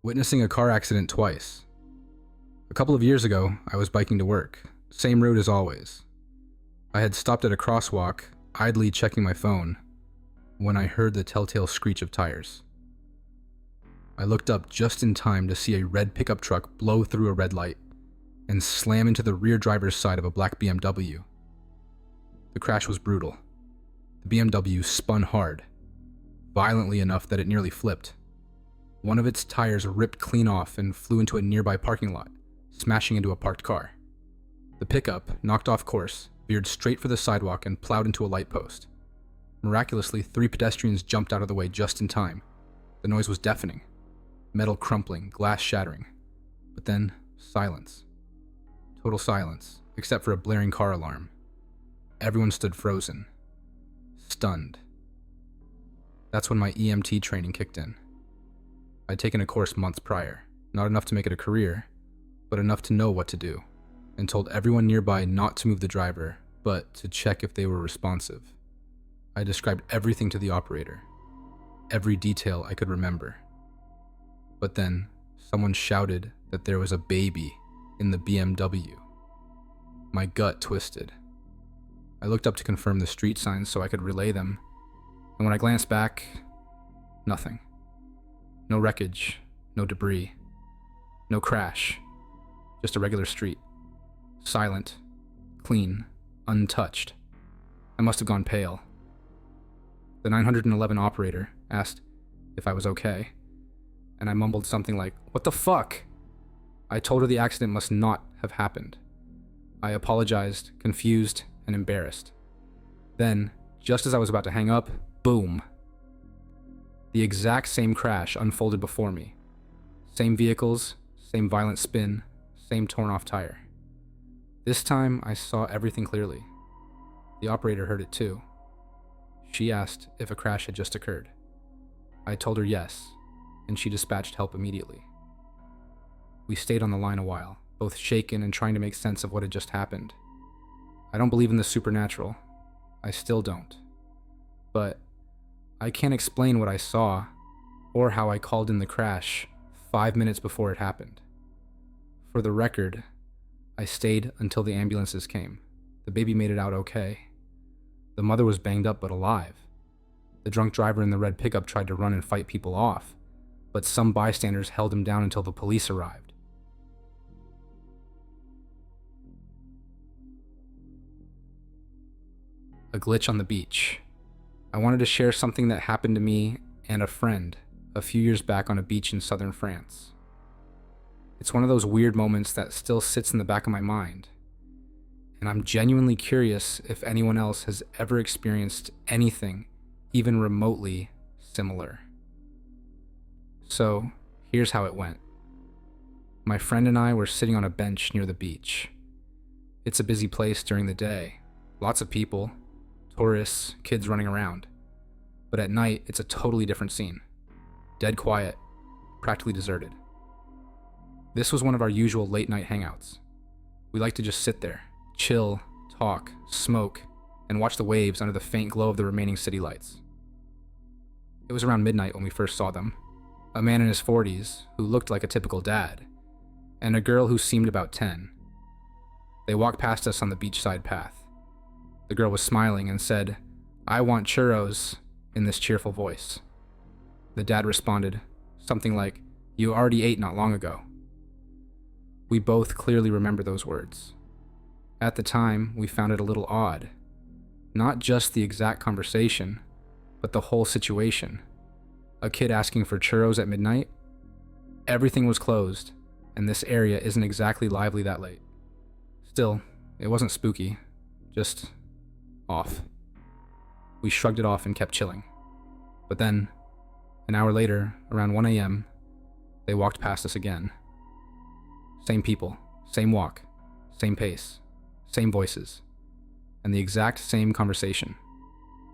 Witnessing a car accident twice. A couple of years ago, I was biking to work, same route as always. I had stopped at a crosswalk, idly checking my phone, when I heard the telltale screech of tires. I looked up just in time to see a red pickup truck blow through a red light and slam into the rear driver's side of a black BMW. The crash was brutal. The BMW spun hard, violently enough that it nearly flipped. One of its tires ripped clean off and flew into a nearby parking lot, smashing into a parked car. The pickup, knocked off course, veered straight for the sidewalk and plowed into a light post. Miraculously, 3 pedestrians jumped out of the way just in time. The noise was deafening. Metal crumpling, glass shattering. But then, silence. Total silence, except for a blaring car alarm. Everyone stood frozen. Stunned. That's when my EMT training kicked in. I'd taken a course months prior, not enough to make it a career, but enough to know what to do, and told everyone nearby not to move the driver, but to check if they were responsive. I described everything to the operator, every detail I could remember. But then, someone shouted that there was a baby in the BMW. My gut twisted. I looked up to confirm the street signs so I could relay them, and when I glanced back, nothing. No wreckage, no debris, no crash, just a regular street. Silent, clean, untouched. I must have gone pale. The 911 operator asked if I was okay, and I mumbled something like, "What the fuck?" I told her the accident must not have happened. I apologized, confused, and embarrassed. Then, just as I was about to hang up, boom. The exact same crash unfolded before me. Same vehicles, same violent spin, same torn off tire. This time, I saw everything clearly. The operator heard it too. She asked if a crash had just occurred. I told her yes, and she dispatched help immediately. We stayed on the line a while, both shaken and trying to make sense of what had just happened. I don't believe in the supernatural. I still don't. But I can't explain what I saw, or how I called in the crash 5 minutes before it happened. For the record, I stayed until the ambulances came. The baby made it out okay. The mother was banged up but alive. The drunk driver in the red pickup tried to run and fight people off, but some bystanders held him down until the police arrived. A glitch on the beach. I wanted to share something that happened to me and a friend a few years back on a beach in southern France. It's one of those weird moments that still sits in the back of my mind, and I'm genuinely curious if anyone else has ever experienced anything even remotely similar. So, here's how it went. My friend and I were sitting on a bench near the beach. It's a busy place during the day, lots of people, tourists, kids running around. But at night, it's a totally different scene. Dead quiet, practically deserted. This was one of our usual late night hangouts. We like to just sit there, chill, talk, smoke, and watch the waves under the faint glow of the remaining city lights. It was around midnight when we first saw them. A man in his 40s, who looked like a typical dad, and a girl who seemed about 10. They walked past us on the beachside path. The girl was smiling and said, "I want churros," in this cheerful voice. The dad responded, something like, "You already ate not long ago." We both clearly remember those words. At the time, we found it a little odd. Not just the exact conversation, but the whole situation. A kid asking for churros at midnight? Everything was closed, and this area isn't exactly lively that late. Still, it wasn't spooky, just off. We shrugged it off and kept chilling. But then, an hour later, around 1 a.m., they walked past us again. Same people, same walk, same pace, same voices, and the exact same conversation.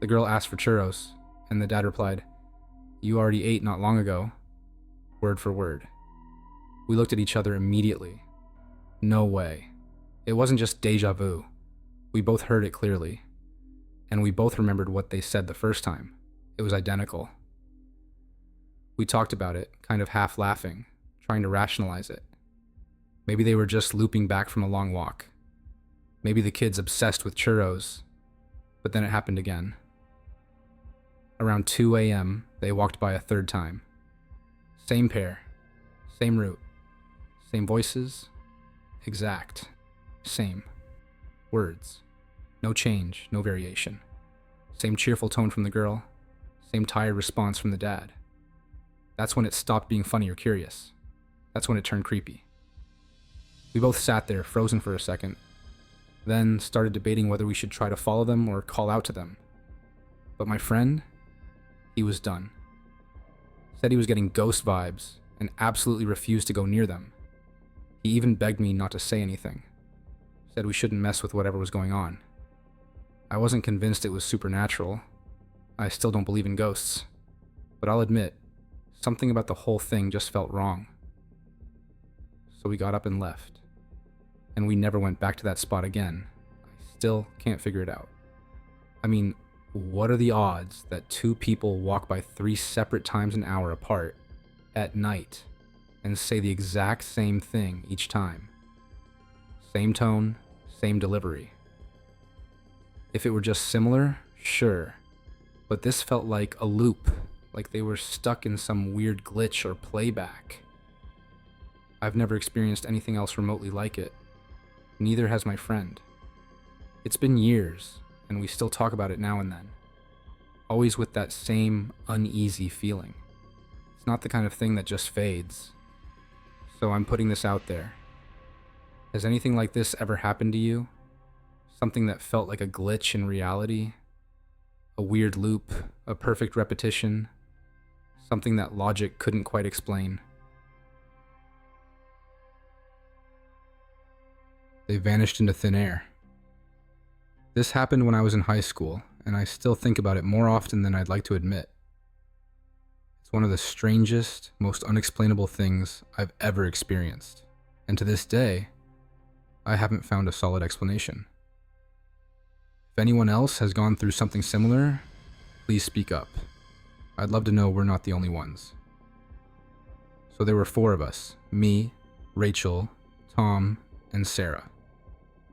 The girl asked for churros, and the dad replied, "You already ate not long ago," word for word. We looked at each other immediately. No way. It wasn't just deja vu. We both heard it clearly. And we both remembered what they said the first time. It was identical. We talked about it, kind of half laughing, trying to rationalize it. Maybe they were just looping back from a long walk. Maybe the kids obsessed with churros. But then it happened again. Around 2 a.m., they walked by a third time. Same pair, same route, same voices, exact, same words. No change, no variation. Same cheerful tone from the girl, same tired response from the dad. That's when it stopped being funny or curious. That's when it turned creepy. We both sat there, frozen for a second, then started debating whether we should try to follow them or call out to them. But my friend, he was done. Said he was getting ghost vibes and absolutely refused to go near them. He even begged me not to say anything. Said we shouldn't mess with whatever was going on. I wasn't convinced it was supernatural. I still don't believe in ghosts. But I'll admit, something about the whole thing just felt wrong. So we got up and left. And we never went back to that spot again. I still can't figure it out. I mean, what are the odds that two people walk by 3 separate times an hour apart at night and say the exact same thing each time? Same tone, same delivery. If it were just similar, sure. But this felt like a loop, like they were stuck in some weird glitch or playback. I've never experienced anything else remotely like it. Neither has my friend. It's been years, and we still talk about it now and then. Always with that same uneasy feeling. It's not the kind of thing that just fades. So I'm putting this out there. Has anything like this ever happened to you? Something that felt like a glitch in reality? A weird loop, a perfect repetition? Something that logic couldn't quite explain? They vanished into thin air. This happened when I was in high school, and I still think about it more often than I'd like to admit. It's one of the strangest, most unexplainable things I've ever experienced, and to this day, I haven't found a solid explanation. If anyone else has gone through something similar, please speak up. I'd love to know we're not the only ones. So there were 4 of us, me, Rachel, Tom, and Sarah.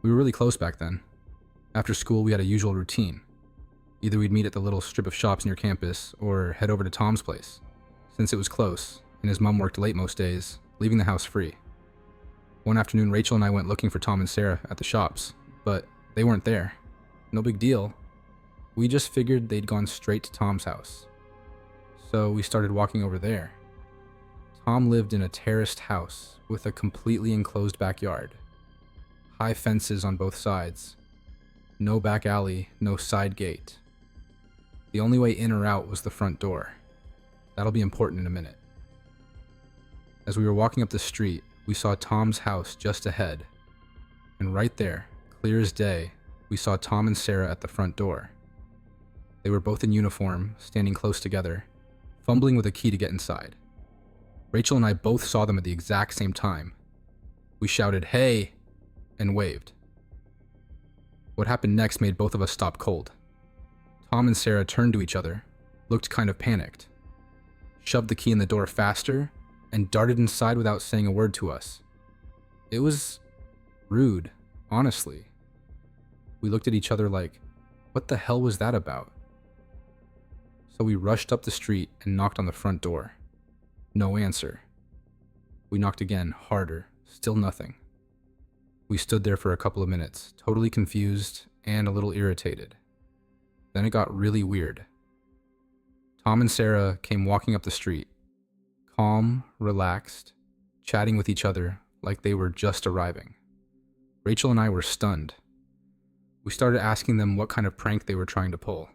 We were really close back then. After school, we had a usual routine. Either we'd meet at the little strip of shops near campus, or head over to Tom's place, since it was close, and his mom worked late most days, leaving the house free. One afternoon, Rachel and I went looking for Tom and Sarah at the shops, but they weren't there. No big deal. We just figured they'd gone straight to Tom's house. So we started walking over there. Tom lived in a terraced house with a completely enclosed backyard. High fences on both sides. No back alley, no side gate. The only way in or out was the front door. That'll be important in a minute. As we were walking up the street, we saw Tom's house just ahead. And right there, clear as day, we saw Tom and Sarah at the front door. They were both in uniform, standing close together, fumbling with a key to get inside. Rachel and I both saw them at the exact same time. We shouted, "Hey!" and waved. What happened next made both of us stop cold. Tom and Sarah turned to each other, looked kind of panicked, shoved the key in the door faster, and darted inside without saying a word to us. It was rude, honestly. We looked at each other like, what the hell was that about? So we rushed up the street and knocked on the front door. No answer. We knocked again, harder, still nothing. We stood there for a couple of minutes, totally confused and a little irritated. Then it got really weird. Tom and Sarah came walking up the street, calm, relaxed, chatting with each other like they were just arriving. Rachel and I were stunned. We started asking them what kind of prank they were trying to pull.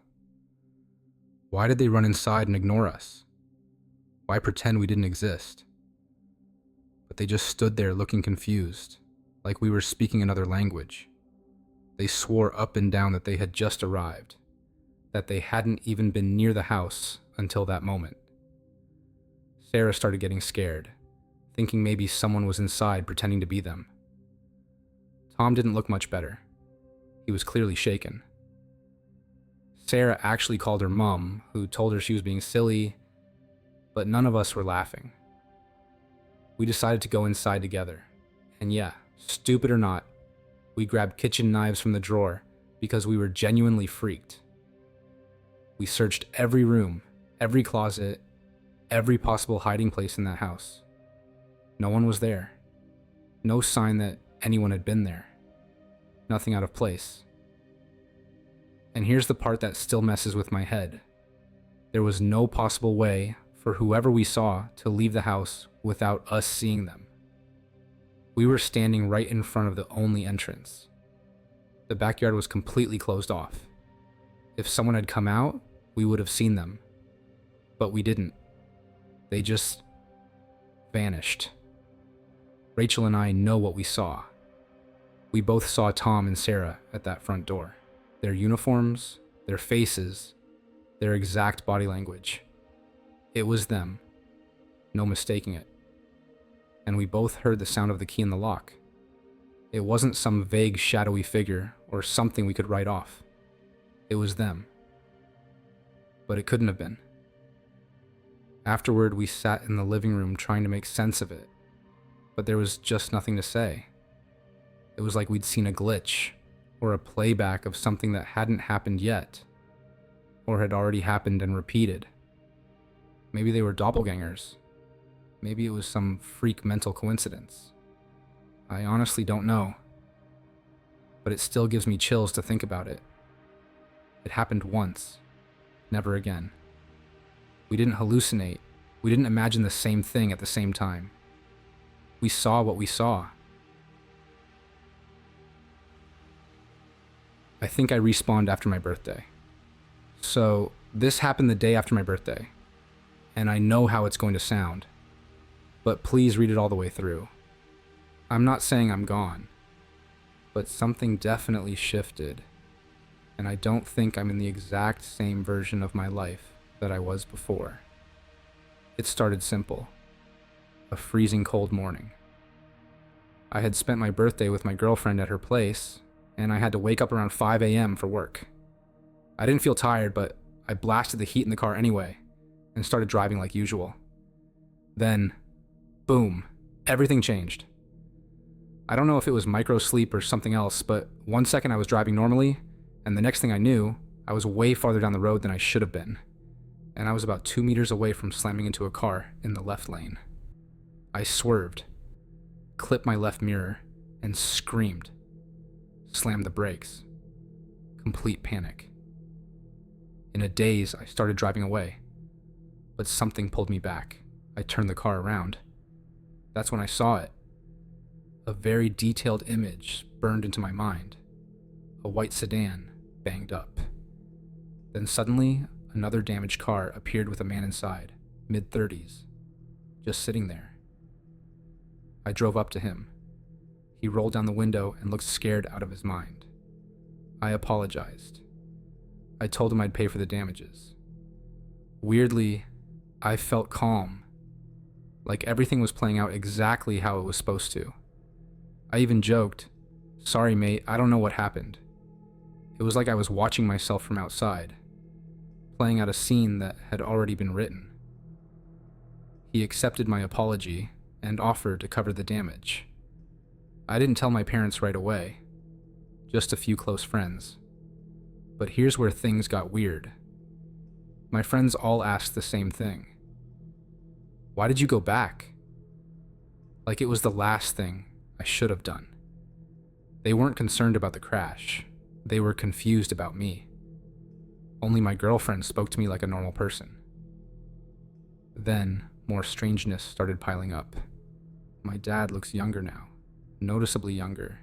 Why did they run inside and ignore us? Why pretend we didn't exist? But they just stood there looking confused, like we were speaking another language. They swore up and down that they had just arrived, that they hadn't even been near the house until that moment. Sarah started getting scared, thinking maybe someone was inside pretending to be them. Tom didn't look much better. He was clearly shaken. Sarah actually called her mom, who told her she was being silly, but none of us were laughing. We decided to go inside together. And yeah, stupid or not, we grabbed kitchen knives from the drawer because we were genuinely freaked. We searched every room, every closet, every possible hiding place in that house. No one was there. No sign that anyone had been there. Nothing out of place. And here's the part that still messes with my head. There was no possible way for whoever we saw to leave the house without us seeing them. We were standing right in front of the only entrance. The backyard was completely closed off. If someone had come out, we would have seen them. But we didn't. They just vanished. Rachel and I know what we saw. We both saw Tom and Sarah at that front door. Their uniforms, their faces, their exact body language. It was them. No mistaking it. And we both heard the sound of the key in the lock. It wasn't some vague shadowy figure or something we could write off. It was them. But it couldn't have been. Afterward, we sat in the living room trying to make sense of it, but there was just nothing to say. It was like we'd seen a glitch, or a playback of something that hadn't happened yet, or had already happened and repeated. Maybe they were doppelgangers. Maybe it was some freak mental coincidence. I honestly don't know, but it still gives me chills to think about it. It happened once, never again. We didn't hallucinate. We didn't imagine the same thing at the same time. We saw what we saw. I think I respawned after my birthday. So this happened the day after my birthday, and I know how it's going to sound, but please read it all the way through. I'm not saying I'm gone, but something definitely shifted, and I don't think I'm in the exact same version of my life that I was before. It started simple. A freezing cold morning. I had spent my birthday with my girlfriend at her place, and I had to wake up around 5 a.m. for work. I didn't feel tired, but I blasted the heat in the car anyway, and started driving like usual. Then, boom, everything changed. I don't know if it was micro sleep or something else, but 1 second I was driving normally, and the next thing I knew, I was way farther down the road than I should have been, and I was about 2 meters away from slamming into a car in the left lane. I swerved, clipped my left mirror, and screamed. Slammed the brakes. Complete panic. In a daze, I started driving away, but something pulled me back. I turned the car around. That's when I saw it. A very detailed image burned into my mind. A white sedan, banged up. Then suddenly, another damaged car appeared with a man inside, mid-30s, just sitting there. I drove up to him. He rolled down the window and looked scared out of his mind. I apologized. I told him I'd pay for the damages. Weirdly, I felt calm, like everything was playing out exactly how it was supposed to. I even joked, "Sorry, mate, I don't know what happened." It was like I was watching myself from outside, playing out a scene that had already been written. He accepted my apology and offered to cover the damage. I didn't tell my parents right away, just a few close friends. But here's where things got weird. My friends all asked the same thing. Why did you go back? Like it was the last thing I should have done. They weren't concerned about the crash. They were confused about me. Only my girlfriend spoke to me like a normal person. Then, more strangeness started piling up. My dad looks younger now, noticeably younger.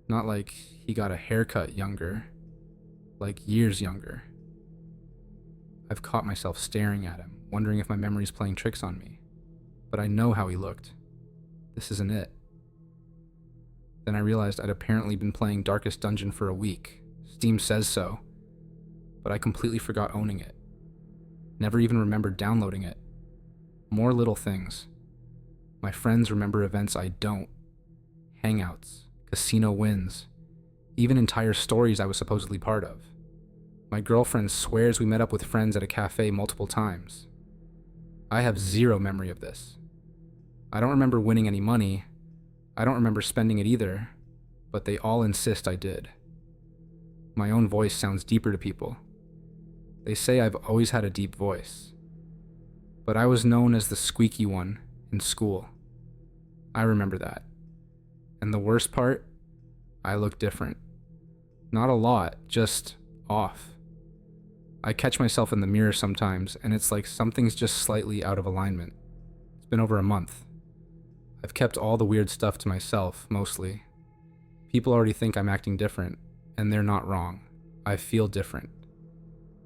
Not like he got a haircut younger, like years younger. I've caught myself staring at him, wondering if my memory's playing tricks on me. But I know how he looked. This isn't it. Then I realized I'd apparently been playing Darkest Dungeon for a week. Steam says so. But I completely forgot owning it. Never even remembered downloading it. More little things. My friends remember events I don't. Hangouts, casino wins, even entire stories I was supposedly part of. My girlfriend swears we met up with friends at a cafe multiple times. I have zero memory of this. I don't remember winning any money. I don't remember spending it either, but they all insist I did. My own voice sounds deeper to people. They say I've always had a deep voice, but I was known as the squeaky one in school. I remember that. And the worst part, I look different. Not a lot, just off. I catch myself in the mirror sometimes, and it's like something's just slightly out of alignment. It's been over a month. I've kept all the weird stuff to myself, mostly. People already think I'm acting different, and they're not wrong. I feel different.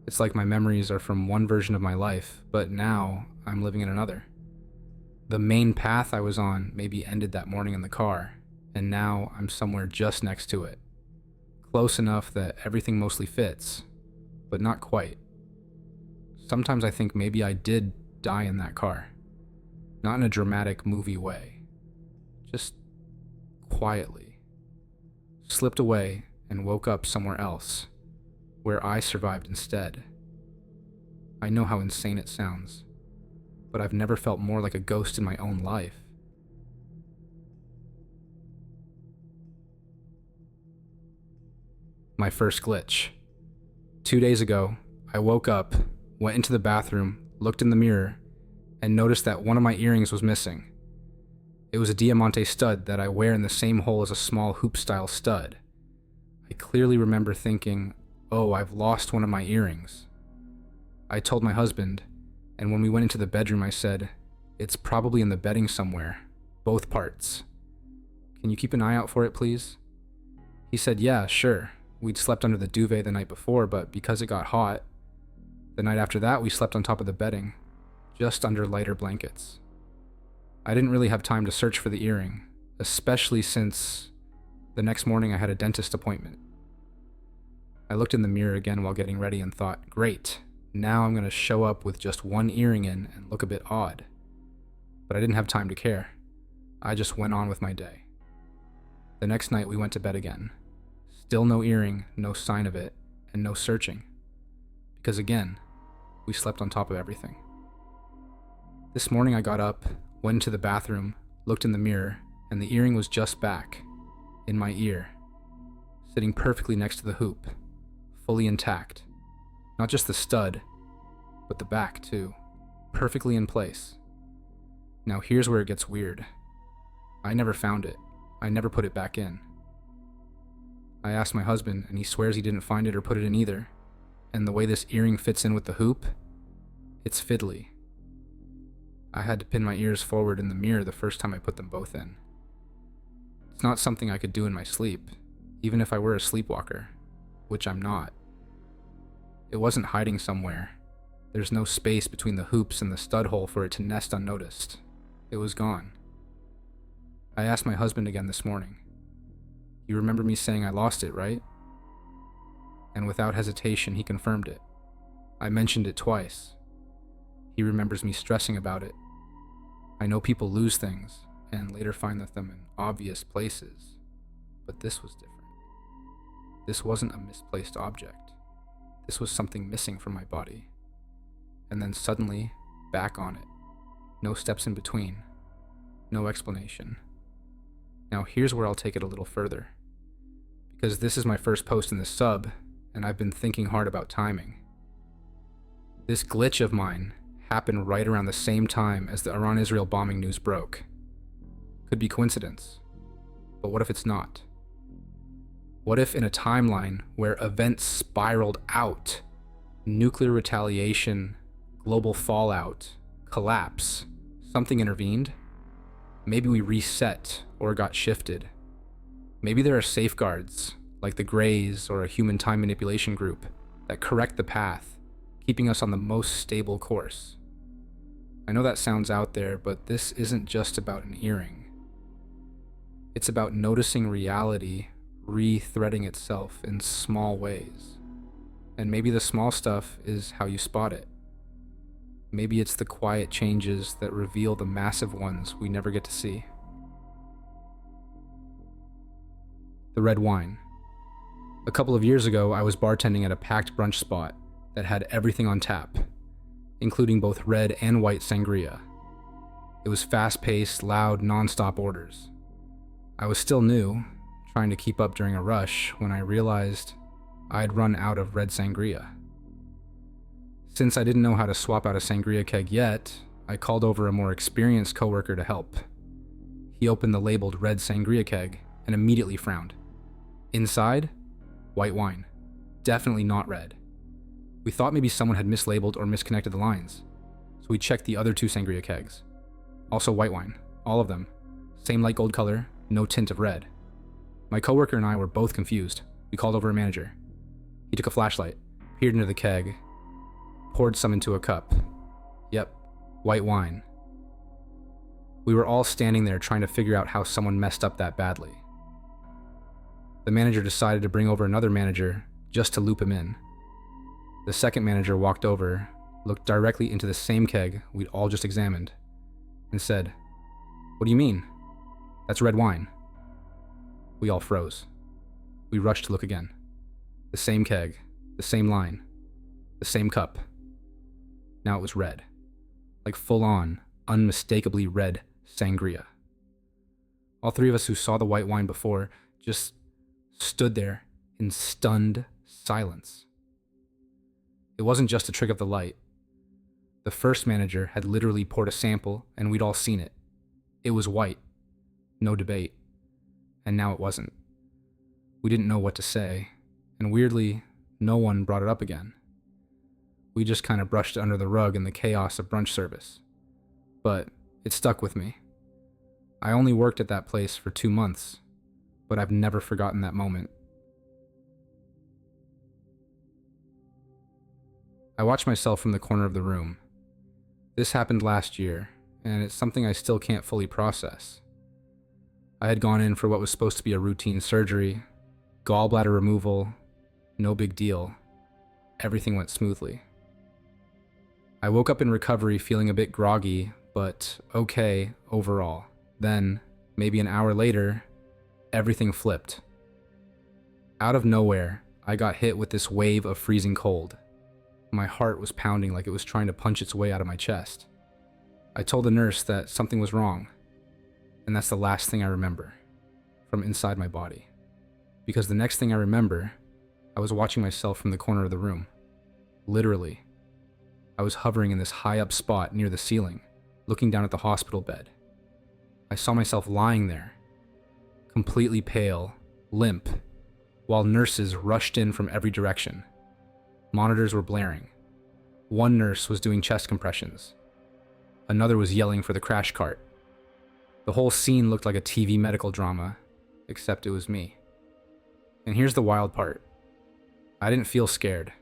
It's like my memories are from one version of my life, but now I'm living in another. The main path I was on maybe ended that morning in the car, and now I'm somewhere just next to it. Close enough that everything mostly fits, but not quite. Sometimes I think maybe I did die in that car. Not in a dramatic movie way. Just quietly. Slipped away and woke up somewhere else, where I survived instead. I know how insane it sounds, but I've never felt more like a ghost in my own life. My first glitch. 2 days ago, I woke up, went into the bathroom, looked in the mirror, and noticed that one of my earrings was missing. It was a diamante stud that I wear in the same hole as a small hoop-style stud. I clearly remember thinking, oh, I've lost one of my earrings. I told my husband, and when we went into the bedroom I said, it's probably in the bedding somewhere, both parts. Can you keep an eye out for it, please? He said, yeah, sure. We'd slept under the duvet the night before, but because it got hot, the night after that we slept on top of the bedding, just under lighter blankets. I didn't really have time to search for the earring, especially since the next morning I had a dentist appointment. I looked in the mirror again while getting ready and thought, great, now I'm going to show up with just one earring in and look a bit odd. But I didn't have time to care. I just went on with my day. The next night we went to bed again. Still no earring, no sign of it, and no searching. Because again, we slept on top of everything. This morning I got up, went into the bathroom, looked in the mirror, and the earring was just back, in my ear, sitting perfectly next to the hoop, fully intact. Not just the stud, but the back too, perfectly in place. Now here's where it gets weird. I never found it. I never put it back in. I asked my husband, and he swears he didn't find it or put it in either. And the way this earring fits in with the hoop, it's fiddly. I had to pin my ears forward in the mirror the first time I put them both in. It's not something I could do in my sleep, even if I were a sleepwalker, which I'm not. It wasn't hiding somewhere. There's no space between the hoops and the stud hole for it to nest unnoticed. It was gone. I asked my husband again this morning. You remember me saying I lost it, right? And without hesitation, he confirmed it. I mentioned it twice. He remembers me stressing about it. I know people lose things and later find them in obvious places, but this was different. This wasn't a misplaced object. This was something missing from my body. And then suddenly, back on it. No steps in between. No explanation. Now here's where I'll take it a little further. Because this is my first post in the sub, and I've been thinking hard about timing. This glitch of mine happened right around the same time as the Iran-Israel bombing news broke. Could be coincidence, but what if it's not? What if in a timeline where events spiraled out, nuclear retaliation, global fallout, collapse, something intervened? Maybe we reset or got shifted. Maybe there are safeguards, like the Greys or a human time manipulation group, that correct the path, keeping us on the most stable course. I know that sounds out there, but this isn't just about an earring. It's about noticing reality re-threading itself in small ways. And maybe the small stuff is how you spot it. Maybe it's the quiet changes that reveal the massive ones we never get to see. The red wine. A couple of years ago, I was bartending at a packed brunch spot that had everything on tap, including both red and white sangria. It was fast-paced, loud, non-stop orders. I was still new, trying to keep up during a rush, when I realized I had run out of red sangria. Since I didn't know how to swap out a sangria keg yet, I called over a more experienced coworker to help. He opened the labeled red sangria keg and immediately frowned. Inside, white wine. Definitely not red. We thought maybe someone had mislabeled or misconnected the lines, so we checked the other 2 sangria kegs. Also white wine, all of them. Same light gold color, no tint of red. My coworker and I were both confused. We called over a manager. He took a flashlight, peered into the keg, poured some into a cup. Yep, white wine. We were all standing there trying to figure out how someone messed up that badly. The manager decided to bring over another manager just to loop him in. The second manager walked over, looked directly into the same keg we'd all just examined, and said, "What do you mean? That's red wine." We all froze. We rushed to look again. The same keg, the same line, the same cup. Now it was red. Like full-on, unmistakably red sangria. All 3 of us who saw the white wine before just stood there in stunned silence. It wasn't just a trick of the light. The first manager had literally poured a sample and we'd all seen it. It was white. No debate. And now it wasn't. We didn't know what to say, and weirdly, no one brought it up again. We just kind of brushed it under the rug in the chaos of brunch service. But it stuck with me. I only worked at that place for 2 months, but I've never forgotten that moment. I watched myself from the corner of the room. This happened last year, and it's something I still can't fully process. I had gone in for what was supposed to be a routine surgery, gallbladder removal, no big deal. Everything went smoothly. I woke up in recovery feeling a bit groggy, but okay overall. Then, maybe an hour later, everything flipped. Out of nowhere, I got hit with this wave of freezing cold. My heart was pounding like it was trying to punch its way out of my chest. I told the nurse that something was wrong, and that's the last thing I remember from inside my body. Because the next thing I remember, I was watching myself from the corner of the room. Literally. I was hovering in this high-up spot near the ceiling, looking down at the hospital bed. I saw myself lying there, completely pale, limp, while nurses rushed in from every direction. Monitors were blaring. One nurse was doing chest compressions. Another was yelling for the crash cart. The whole scene looked like a TV medical drama, except it was me. And here's the wild part. I didn't feel scared.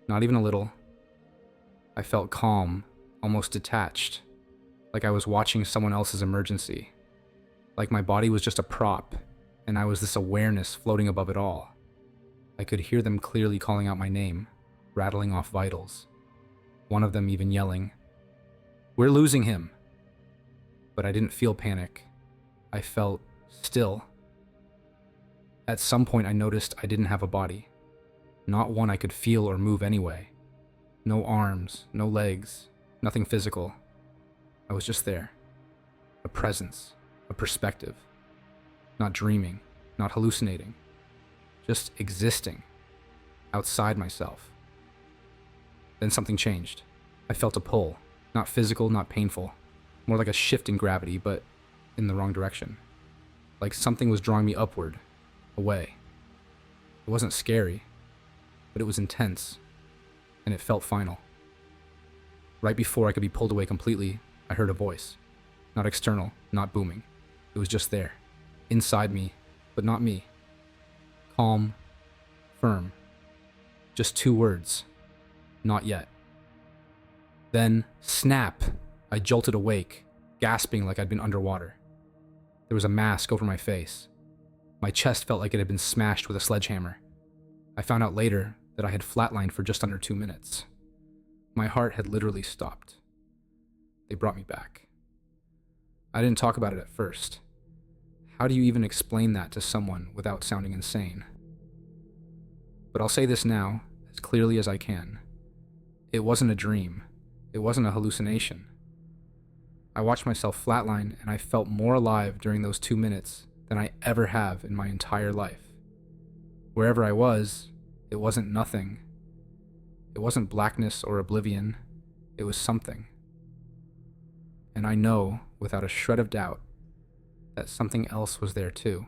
Not even a little. I felt calm, almost detached, like I was watching someone else's emergency. Like my body was just a prop, and I was this awareness floating above it all. I could hear them clearly calling out my name, rattling off vitals. One of them even yelling, "We're losing him!" But I didn't feel panic. I felt still. At some point I noticed I didn't have a body. Not one I could feel or move anyway. No arms, no legs, nothing physical. I was just there. A presence, a perspective. Not dreaming, not hallucinating. Just existing, outside myself. Then something changed. I felt a pull, not physical, not painful, more like a shift in gravity, but in the wrong direction. Like something was drawing me upward, away. It wasn't scary, but it was intense, and it felt final. Right before I could be pulled away completely, I heard a voice. Not external, not booming. It was just there, inside me, but not me. Calm, firm. Just 2 words. Not yet. Then, snap! I jolted awake, gasping like I'd been underwater. There was a mask over my face. My chest felt like it had been smashed with a sledgehammer. I found out later that I had flatlined for just under 2 minutes. My heart had literally stopped. They brought me back. I didn't talk about it at first. How do you even explain that to someone without sounding insane? But I'll say this now, as clearly as I can. It wasn't a dream. It wasn't a hallucination. I watched myself flatline, and I felt more alive during those 2 minutes than I ever have in my entire life. Wherever I was, it wasn't nothing. It wasn't blackness or oblivion. It was something. And I know, without a shred of doubt, that something else was there too.